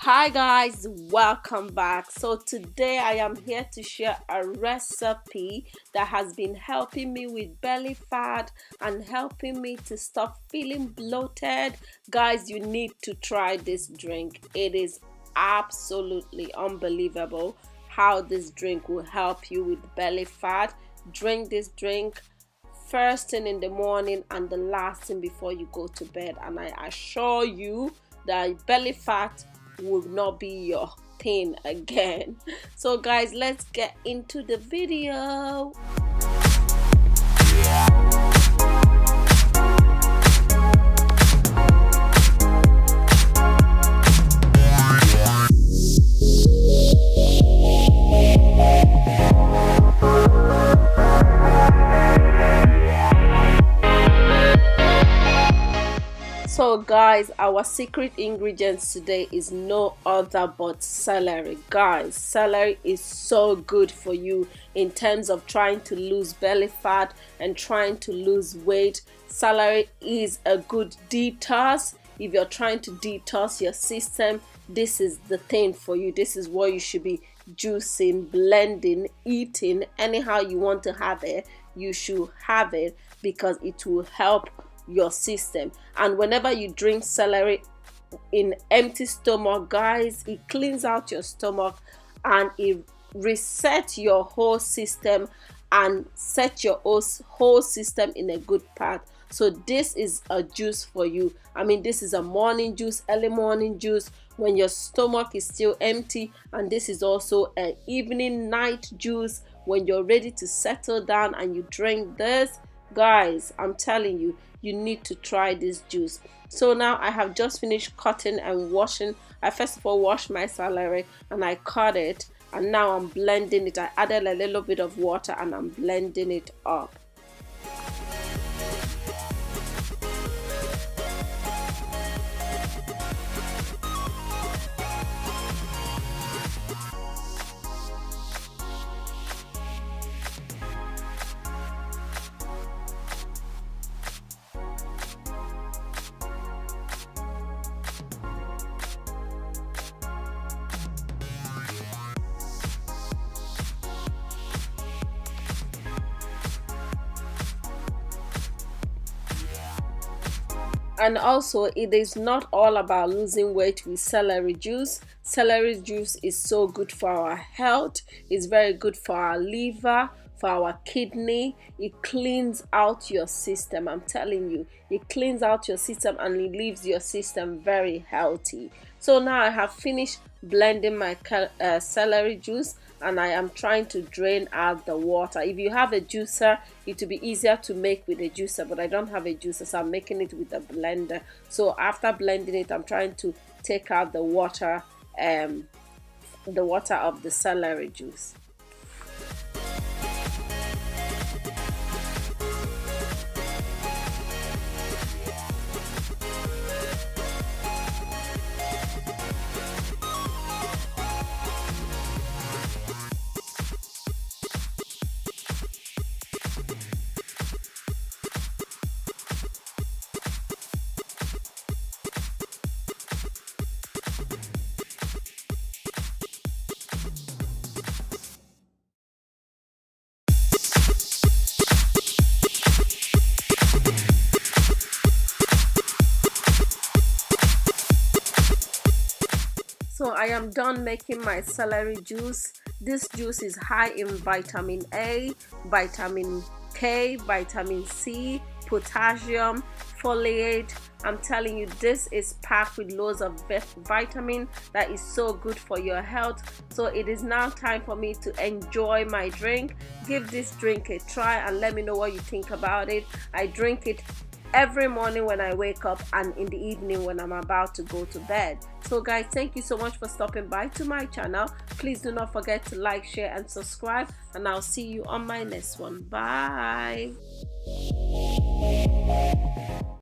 Hi guys, welcome back. So today I am here to share a recipe that has been helping me with belly fat and helping me to stop feeling bloated. Guys, you need to try this drink. It is absolutely unbelievable how this drink will help you with belly fat. Drink this drink first thing in the morning and the last thing before you go to bed, and I assure you that belly fat will not be your thing again. So guys, let's get into the video. So guys, our secret ingredients today is no other but celery. Guys, celery is so good for you in terms of trying to lose belly fat and trying to lose weight. Celery is a good detox. If you're trying to detox your system, this is the thing for you. This is what you should be juicing, blending, eating. Anyhow you want to have it, you should have it because it will help your system. And whenever you drink celery in empty stomach, guys, it cleans out your stomach and it resets your whole system and set your whole system in a good path. So this is a juice for you. I mean, this is a morning juice, early morning juice when your stomach is still empty, and this is also an evening night juice when you're ready to settle down and you drink this. Guys, I'm telling you, you need to try this juice. So now I have just finished cutting and washing. I first of all washed my celery and I cut it, and now I'm blending it. I added a little bit of water and I'm blending it up. And also, it is not all about losing weight with celery juice. Celery juice is so good for our health. It's very good for our liver, for our kidney. It cleans out your system. I'm telling you, it cleans out your system and it leaves your system very healthy. So now I have finished blending my celery juice and I am trying to drain out the water. If you have a juicer, it will be easier to make with a juicer, but I don't have a juicer, so I'm making it with a blender. So after blending it, I'm trying to take out the water of the celery juice. So I am done making my celery juice. This juice is high in vitamin A, vitamin K, vitamin C, potassium, folate. I'm telling you, this is packed with loads of vitamin that is so good for your health. So it is now time for me to enjoy my drink. Give this drink a try and let me know what you think about it. I drink it every morning when I wake up and in the evening when I'm about to go to bed. So guys, thank you so much for stopping by to my channel. Please do not forget to like, share and subscribe, and I'll see you on my next one. Bye.